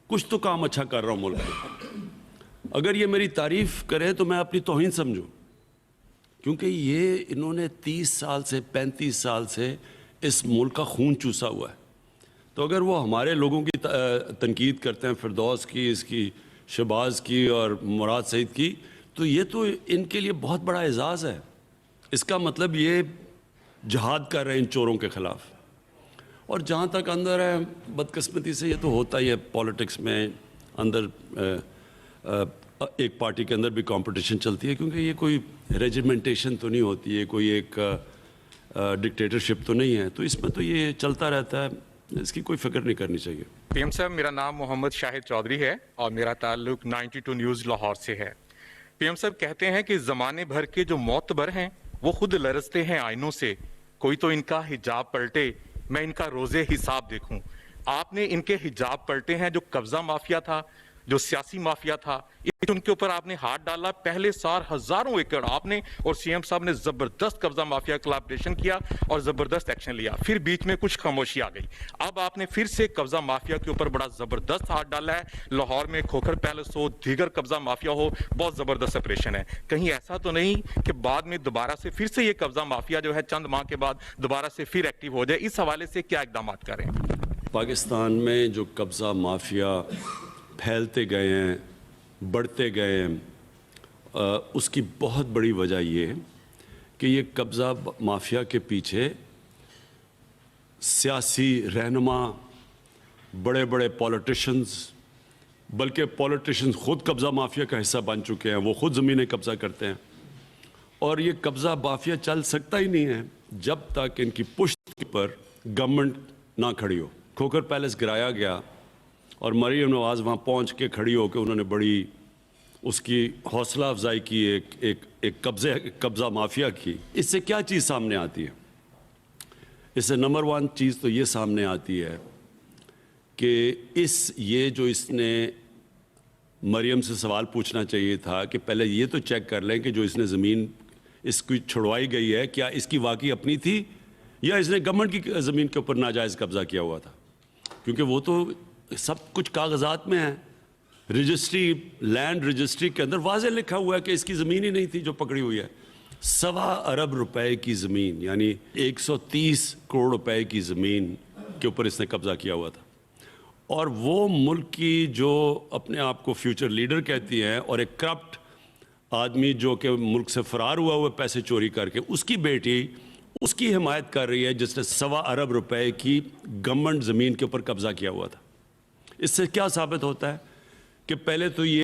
कुछ तो काम अच्छा कर रहा हूँ मुल्क में। अगर ये मेरी तारीफ करे तो मैं अपनी तौहीन समझूं, क्योंकि ये इन्होंने 30 साल से 35 साल से इस मुल्क का खून चूसा हुआ है। तो अगर वो हमारे लोगों की तनकीद करते हैं, फिरदौस की, इसकी, शहबाज की और मुराद सईद की, तो ये तो इनके लिए बहुत बड़ा एजाज़ है। इसका मतलब ये जहाद कर रहे हैं इन चोरों के ख़िलाफ़। और जहाँ तक अंदर है, बदकिस्मती से ये तो होता ही है पॉलिटिक्स में, अंदर एक पार्टी के अंदर भी कंपटीशन चलती है, क्योंकि ये कोई रेजिमेंटेशन तो नहीं होती है, कोई एक डिक्टेटरशिप तो नहीं है, तो इसमें तो ये चलता रहता है, इसकी कोई फिक्र नहीं करनी चाहिए। पीएम साहब, मेरा नाम मोहम्मद शाहिद चौधरी है और मेरा ताल्लुक 92 न्यूज़ लाहौर से है। पीएम साहब कहते हैं कि ज़माने भर के जो मोतबर हैं वो खुद लरजते हैं आइनों से, कोई तो इनका हिजाब पलटे, मैं इनका रोज़े हिसाब देखूं। आपने इनके हिजाब पलटे हैं, जो कब्जा माफिया था, जो सियासी माफिया था, उनके ऊपर आपने हाथ डाला। पहले साल हजारों एकड़ आपने और सीएम साहब ने जबरदस्त कब्जा माफिया के खिलाफ ऑपरेशन किया और जबरदस्त एक्शन लिया। फिर बीच में कुछ खामोशी आ गई, अब आपने फिर से कब्जा माफिया के ऊपर बड़ा जबरदस्त हाथ डाला है। लाहौर में खोखर पैलेस हो, दीगर कब्जा माफिया हो, बहुत जबरदस्त ऑपरेशन है। कहीं ऐसा तो नहीं कि बाद में दोबारा से फिर से ये कब्जा माफिया जो है चंद माह के बाद दोबारा से फिर एक्टिव हो जाए? इस हवाले से क्या इकदाम करें? पाकिस्तान में जो कब्जा माफिया फैलते गए हैं, बढ़ते गए हैं, उसकी बहुत बड़ी वजह ये है कि ये कब्ज़ा माफिया के पीछे सियासी रहनुमा, बड़े बड़े पॉलिटिशियंस, बल्कि पॉलिटिशियंस खुद कब्ज़ा माफिया का हिस्सा बन चुके हैं, वो खुद ज़मीनें कब्ज़ा करते हैं। और ये कब्ज़ा माफिया चल सकता ही नहीं है जब तक इनकी पुश्त पर गवर्नमेंट ना खड़ी हो। खोखर पैलेस गिराया गया और मरीम नवाज़ वहाँ पहुँच के खड़ी हो के उन्होंने बड़ी उसकी हौसला अफजाई की, एक कब्ज़ा माफिया की। इससे क्या चीज़ सामने आती है? इससे नंबर 1 चीज़ तो ये सामने आती है कि ये जो इसने मरीम से सवाल पूछना चाहिए था कि पहले ये तो चेक कर लें कि जो इसने ज़मीन इसकी छुड़वाई गई है, क्या इसकी वाकई अपनी थी या इसने गवर्नमेंट की ज़मीन के ऊपर नाजायज़ कब्ज़ा किया हुआ था? क्योंकि वो तो सब कुछ कागजात में है, रजिस्ट्री, लैंड रजिस्ट्री के अंदर वाज़ेह लिखा हुआ है कि इसकी ज़मीन ही नहीं थी जो पकड़ी हुई है। 1.25 अरब रुपए की ज़मीन, यानी 130 करोड़ रुपए की ज़मीन के ऊपर इसने कब्ज़ा किया हुआ था। और वो मुल्क की जो अपने आप को फ्यूचर लीडर कहती हैं और एक करप्ट आदमी जो कि मुल्क से फ़रार हुआ पैसे चोरी करके, उसकी बेटी उसकी हिमायत कर रही है जिसने 1.25 अरब रुपए की गवर्नमेंट ज़मीन के ऊपर कब्ज़ा किया हुआ था। इससे क्या साबित होता है कि पहले तो ये